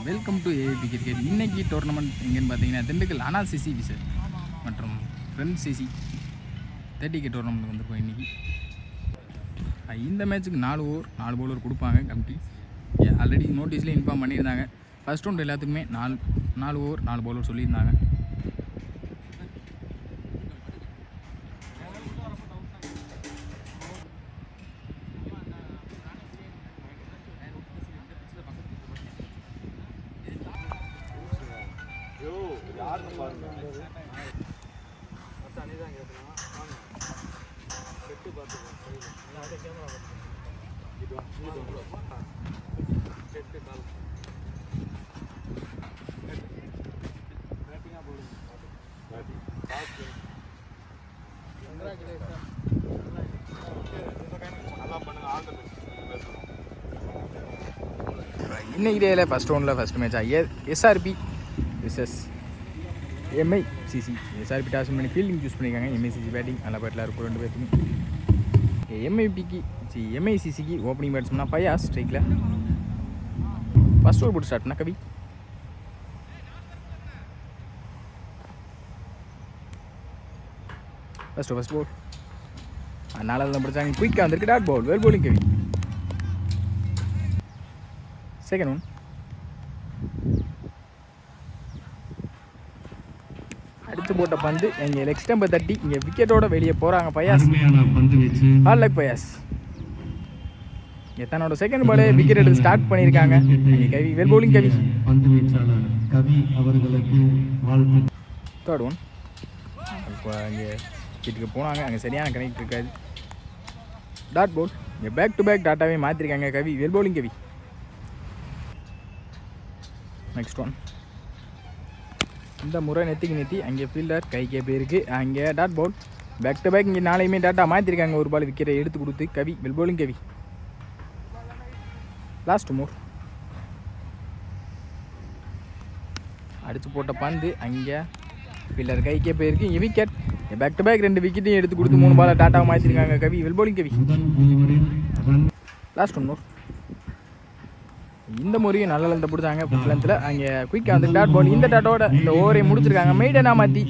Welcome to AVP cricket. இன்றைக்கி tournament எங்கேன்னு பார்த்தீங்கன்னா திண்டுக்கல் அனா சிசி விசர் மற்றும் ஃப்ரெண்ட் சிசி 30K டோர்னமெண்ட் வந்திருக்கோம் இன்றைக்கி. இந்த மேட்ச்சுக்கு 4 ஓவர் 4 பவுலர் கொடுப்பாங்க கமிட்டி. ஆல்ரெடி நோட்டீஸ்லேயே இன்ஃபார்ம் பண்ணியிருந்தாங்க. ஃபஸ்ட் ரவுண்ட் எல்லாத்துக்குமே 4 ஓவர் 4 பவுலர் சொல்லியிருந்தாங்க. இன்னைக்கு டேயில் ஃபஸ்ட் ரவுண்டில் ஃபஸ்ட் மேட்சாக எஸ்ஆர்பி விசஸ் எம்ஐசிசி. எஸ்ஆர்பி டாஸ் பண்ணி ஃபீல்டிங் சூஸ் பண்ணியிருக்காங்க. எம்ஐசிசி பேட்டிங் நல்லா பேட்டில் இருக்கும் ரெண்டு பேர்த்துக்கும். எம்ஐசிசிக்கு ஓப்பனிங் பேட்ஸ்மேனா பயாஸ் ஸ்ட்ரைக்கில். ஃபஸ்ட் ஓவர் போட்டு ஸ்டார்ட்னா கவி. ஃபஸ்ட் போல் 4 தான் பிடிச்சாங்க. குயிக்காக வந்திருக்கு. டாட் பால் வெல் போலிங் கவி. செகண்ட் ஒன் அடித்து போட்ட பந்து எங்கள் லெக் ஸ்டம்பை தட்டி இங்கே விக்கெட்டோட வெளியே போகிறாங்க பயாஸ். ஹால் லக் பயாஸ். தன்னோட செகண்ட் பாலே விக்கெட் எடுத்து ஸ்டார்ட் பண்ணியிருக்காங்க. இங்கே Kavi well bowling Kavi. Third one இப்போ இங்கே வீட்டுக்கு போனாங்க. அங்கே சரியான கனெக்ட் இருக்காது. Dot ball. இங்கே பேக் டு பேக் டாட்டாவே மாற்றிருக்காங்க Kavi well bowling Kavi. Next one இந்த முறை நெத்தி அங்கே ஃபீல்டர் கைக்கே போயிருக்கு. அங்கே dot ball back to back. இங்கே நாளையுமே டாட்டா மாற்றிருக்காங்க. ஒரு பால் விக்கெட்டை எடுத்து கொடுத்து கவி வெல் போலிங் கவி. லாஸ்ட் மூர் அடித்து போட்ட பந்து அங்கே ஃபீல்டர் கைக்கே போயிருக்கு. இங்கே விக்கெட். பேக் டு பேக் 2 விக்கெட்டையும் எடுத்து கொடுத்து 3 பாலை டாட்டாவை மாற்றிருக்காங்க கவி வெல் போலிங் கவி. லாஸ்ட் ஒன் மூர் இந்த முறையும் நல்ல லென்த்தை பிடிச்சாங்க. ஃபுட் லென்த்தில் அங்கே குயிக்காக வந்து டாட் பால். இந்த டாட்டோட இந்த ஓவரை முடிச்சிருக்காங்க. மெய்டனா மாற்றி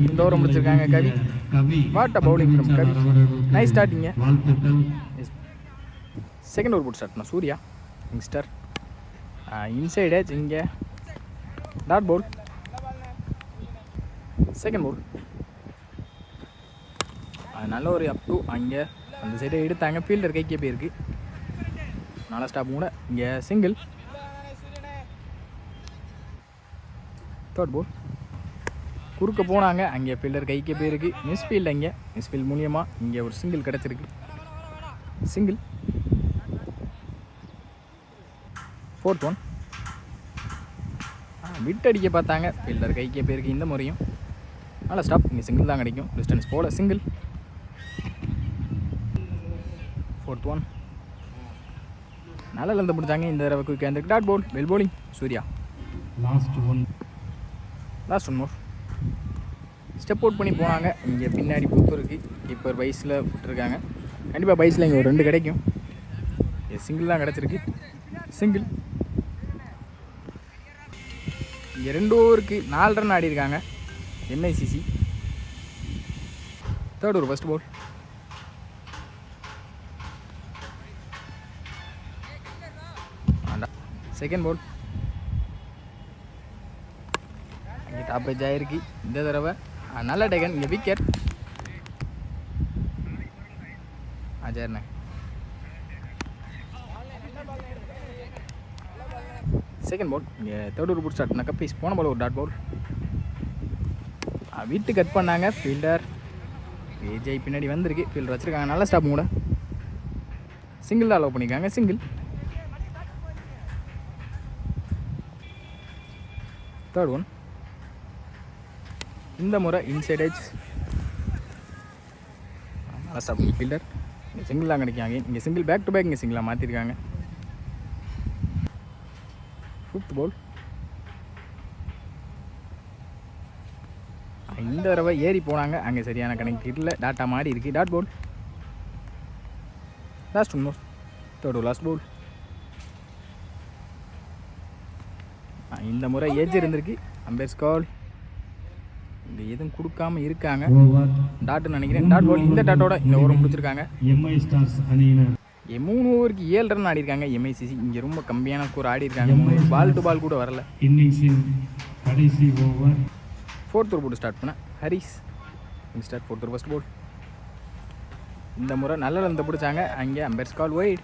இந்த ஓவரை முடிச்சிருக்காங்க Kavi. What a bowling from Kavi. Nice starting. Second over போட்டு ஸ்டார்ட்னா சூர்யா யங்ஸ்டர். இன்சைட் ஏஜ் இங்கே டாட் பால். செகண்ட் பால் நல்ல ஒரு அப் டூ அங்கே அந்த சைடை எடுத்தாங்க. ஃபீல்டர் கைக்கே போயிருக்கு. நல்லா ஸ்டாப் கூட இங்கே சிங்கிள். தேர்ட் பால் குறுக்க போனாங்க. அங்கே ஃபீல்டர் கைக்கே போயிருக்கு. மிஸ்ஃபீல்டு அங்கே மிஸ்ஃபீல்டு மூலியமாக இங்கே ஒரு சிங்கிள் கிடச்சிருக்கு. சிங்கிள். ஃபோர்த் ஒன் விட்டு அடிக்க பார்த்தாங்க. ஃபீல்டர் கைக்கே போயிருக்கு. இந்த முறையும் நல்லா ஸ்டாப். இங்கே சிங்கிள் தான் கிடைக்கும். டிஸ்டன்ஸ் போல சிங்கிள். ஃபோர்த் ஒன் நல்லா லென்த் பிடிச்சாங்க. இந்த தடவை குயிக்காக இருந்திருக்கு. Dot ball well bowling Surya. Last one more step out பண்ணி போனாங்க. இங்கே பின்னாடி புத்து இருக்குது. இப்போ ஒரு பைஸில் விட்டுருக்காங்க. கண்டிப்பாக பைஸில் இங்கே ஒரு 2 கிடைக்கும். சிங்கிள் தான் கிடச்சிருக்கு. சிங்கிள். இங்கே 2 ஓவருக்கு 4 ரன் ஆடிருக்காங்க MICC. Third over first ball second ball இங்கே டாப் ஏஜ் ஆகிருக்கு. இந்த தடவை நல்ல டேகன். இங்கே விக்கெட். சரிண்ணே. செகண்ட் பால் இங்கே தேர்ட் ஓவர் போட்டு ஸ்டார்ட் பண்ணாக்க பீஸ் போன பால் ஒரு டாட் பால். விட்டு கட் பண்ணாங்க. ஃபீல்டர் ஏஜ் பின்னாடி வந்திருக்கு. ஃபீல்டர் வச்சுருக்காங்க. நல்ல ஸ்டாப் கூட. சிங்கிள் தான் அலோவ் பண்ணியிருக்காங்க. சிங்கிள். தேர்ட் ஒன் இந்த முறை இன்சைட் ஏஜ் நல்லா ஸ்டாப். ஃபீல்டர் இங்கே சிங்கிள் தான் கிடைக்காங்க. இங்கே சிங்கிள் பேக் டு பேக் இங்கே சிங்கிளாக மாற்றிருக்காங்க. ஃபிஃப்த் பால் இந்த தடவை ஏறி போனாங்க. அங்கே சரியான கணக்கு இல்லை. டாட்டா மாறி இருக்குது. Dot ball. Last one more third last ball. இந்த முறை ஏஜ் இருந்திருக்கு. அம்பேர்ஸ் கால். இங்கே எதுவும் கொடுக்காம இருக்காங்க. டாட்னு நினைக்கிறேன். Dot ball. இந்த டாட்டோட இந்த ஓவர் முடிச்சிருக்காங்க. எம்ஐ ஸ்டார்ஸ் அணியினர் 3 ஓவருக்கு 7 ரன் ஆடிருக்காங்க. எம்ஐசிசி இங்கே ரொம்ப கம்மியான ஸ்கோர் ஆடி இருக்காங்க. பால் டு பால் கூட வரல. இன்னிங்ஸின் கடைசி ஓவர். 4th ஓவர் போட்டு ஸ்டார்ட் பண்ண Harish start 4th over first ball. இந்த முறை நல்ல லென்த்தை பிடிச்சாங்க. அங்கே அம்பேர்ஸ் கால் வைட்.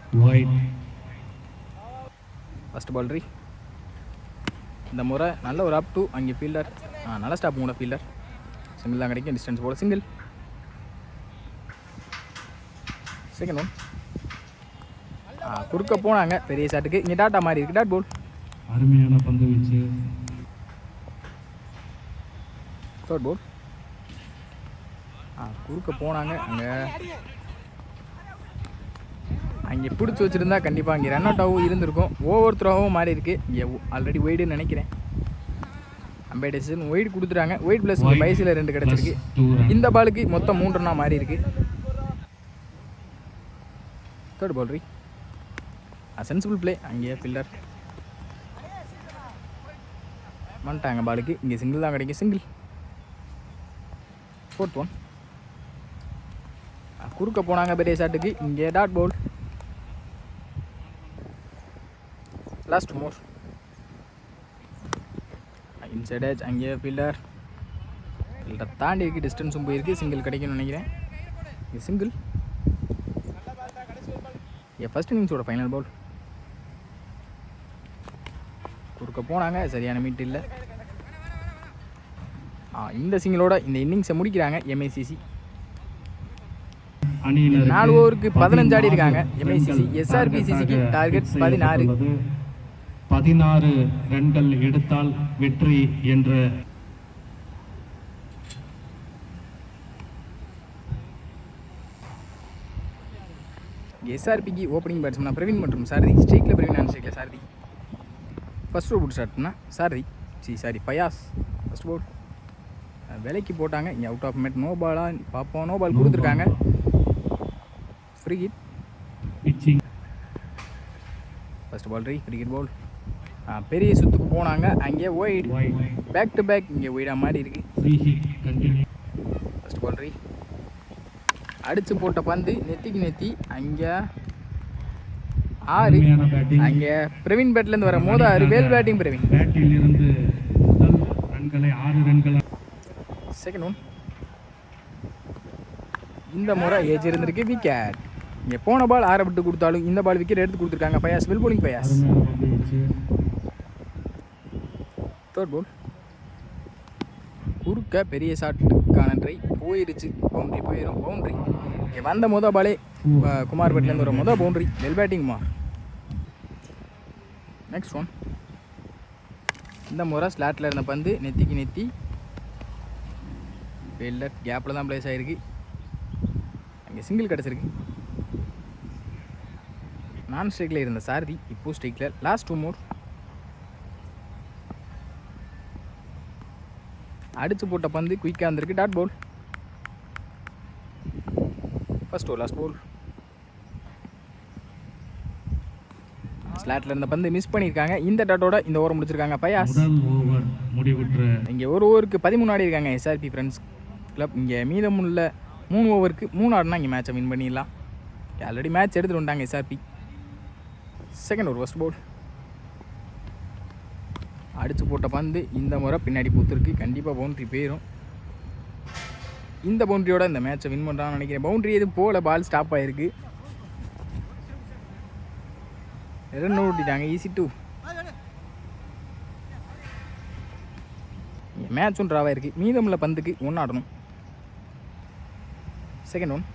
ஃபர்ஸ்ட் பால் ரீ. இந்த முறை நல்ல ஒரு அப் டூ. அங்கே ஃபீல்டர் நல்ல ஸ்டாப் கூட ஃபீல்டர். சிங்கிள் தான் கிடைக்கும். டிஸ்டன்ஸ் போல சிங்கிள். செகண்ட் ஒன் குறுக்க போனாங்க பெரிய ஷாட்டுக்கு. இங்கே டாட்டா மாதிரி இருக்கு. Dot ball. அருமையான பந்து வீச்சு. Third ball. குறுக்க போனாங்க. அங்கே பிடிச்சி வச்சுருந்தா கண்டிப்பாக அங்கே ரன் அவுட் ஆகவும் இருந்திருக்கும். ஓவர் த்ரோவும் மாறி இருக்கு. இங்கே ஆல்ரெடி ஒய்டுன்னு நினைக்கிறேன். அம்பையர் டெசிஷன் ஒய்டு கொடுத்துட்டாங்க. ஒய்ட் ப்ளஸ் பைஸில் 2 கிடச்சிருக்கு. இந்த பாலுக்கு மொத்தம் 3 ரன்னாக மாறி இருக்கு. தேர்ட் பால் ரீ. Sensible play. அங்கேயே ஃபீல்டர் வந்துட்டாங்க பாலுக்கு. இங்கே சிங்கிள் தான் கிடைக்கும். சிங்கிள். 4th ஒன் குறுக்க போனாங்க பெரிய ஷாட்டுக்கு. இங்கே dot ball. Last more inside edge. அங்கேயே ஃபீல்டர் தாண்டி இருக்கு. டிஸ்டன்ஸும் போயிருக்கு. சிங்கிள் கிடைக்கும்னு நினைக்கிறேன். இங்கே சிங்கிள். ஃபர்ஸ்ட் இன்னிங்ஸோட ஃபைனல் பால். குறுக்க போனாங்க. சரியான மீட் இல்லை. இந்த சிங்கிளோட இந்த இன்னிங்ஸை முடிக்கிறாங்க எம்ஐசிசி. 4 ஓவருக்கு 15 ஆடி இருக்காங்க எம்ஐசிசி. எஸ்ஆர்பிசிசிக்கு டார்கெட் 16 ரன்கள் எடுத்தால் வெற்றி என்ற எஸ்ஆர்பிக்கு ஓப்பனிங் பேட்ஸ்மேன் பிரவீன் மற்றும் சாரதி. ஸ்ட்ரைக்கில் பிரவீன் அண்ட் ஸ்ட்ரைக்கில் சாரதி. ஃபர்ஸ்ட் ஓவர் போட்டு ஸ்டார்ட் பண்ணால் சாரதி பயாஸ் ஃபர்ஸ்ட் போல் விலைக்கு போட்டாங்க. இங்கே அவுட் ஆஃப் மேட். நோ பாலாக பார்ப்போம். நோ பால் கொடுத்துருக்காங்க. Free hit. ஃபர்ஸ்ட் பால் ரீ. Free hit ball. பெரிய சுத்துக்கு போனாங்க. அங்கே ஒய்ட். Back to back. இங்கே ஒய்டாக மாதிரி இருக்கு. ஃபர்ஸ்ட் பால் ரீ. அடித்து போட்ட பந்து நெத்திக்கு நெத்தி. அங்கே 6. அங்கே பிரவீன் பேட்லேருந்து வர மோத 6. வேல் பேட்டிங் பிரவீன். பேட்டில் இருந்து முதல் ரன்களை 6 ரன்கள். Second one. இந்த முறை ஏஜ் இருந்திருக்கு. விக்கெட். இங்கே போன பால் 6 விட்டு கொடுத்தாலும் இந்த பால் விக்கெட் எடுத்து கொடுத்துருக்காங்க. பயாஸ் வெல் போலிங் பயாஸ். Third ball. குறுக்க பெரிய ஷாட்டுக்கான ட்ரை போயிருச்சு. பவுண்ட்ரி போயிடும். பவுண்ட்ரி. இங்கே வந்த பாலே குமார் பேட்லேருந்து வர boundary. Well batting Kumar. Next one. இந்த முறை ஸ்லாட்டில் இருந்த பந்து நெத்திக்கு நெத்தி. ஃபீல்டர் கேப்பில் தான் பிளேஸ் ஆகிருக்கு. அங்கே சிங்கிள் கிடச்சிருக்கு. நான் ஸ்ட்ரைக்கில் இருந்த சாரதி இப்போ ஸ்ட்ரைக்கில். Last 2 more. அடித்து போட்ட பந்து குயிக்காக இருந்திருக்கு. Dot ball. First over last ball. ஸ்லாட்டில் இருந்த பந்து மிஸ் பண்ணியிருக்காங்க. இந்த டாட்டோட இந்த ஓவர் முடிச்சிருக்காங்க. பயாஸ். இங்கே ஒரு ஓவருக்கு 13 ஆடி இருக்காங்க எஸ்ஆர்பி ஃப்ரெண்ட்ஸ் கிளப். இங்கே மீதமுள்ள 3 ஓவருக்கு 3 ஆடினா இங்கே மேட்சை வின் பண்ணிடலாம். ஆல்ரெடி மேட்ச் எடுத்துகிட்டு வந்துட்டாங்க SRP. Second over first ball. அடித்து போட்ட பந்து இந்த முறை பின்னாடி பூத்துருக்கு. கண்டிப்பாக பவுண்ட்ரி போயிடும். இந்த பவுண்ட்ரியோட இந்த மேட்சை வின் பண்ணுறான்னு நினைக்கிறேன். பவுண்ட்ரி எதுவும் போல. பால் ஸ்டாப் ஆகிருக்கு. ரன் ஓட்டிட்டாங்க. ஈஸி 2. மேட்சும் ட்ராவாக இருக்குது. மீதமுள்ள பந்துக்கு 1 ஆடணும். Second one.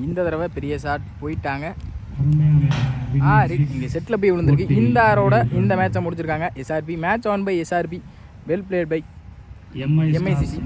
இந்த தடவை பெரிய ஷாட் போயிட்டாங்க. இங்கே செட்டில் போய் விழுந்திருக்கு. இந்த ஆரோட இந்த மேட்சை முடிச்சிருக்காங்க SRP. Match won by SRP. Well played by எம்ஐசிசி.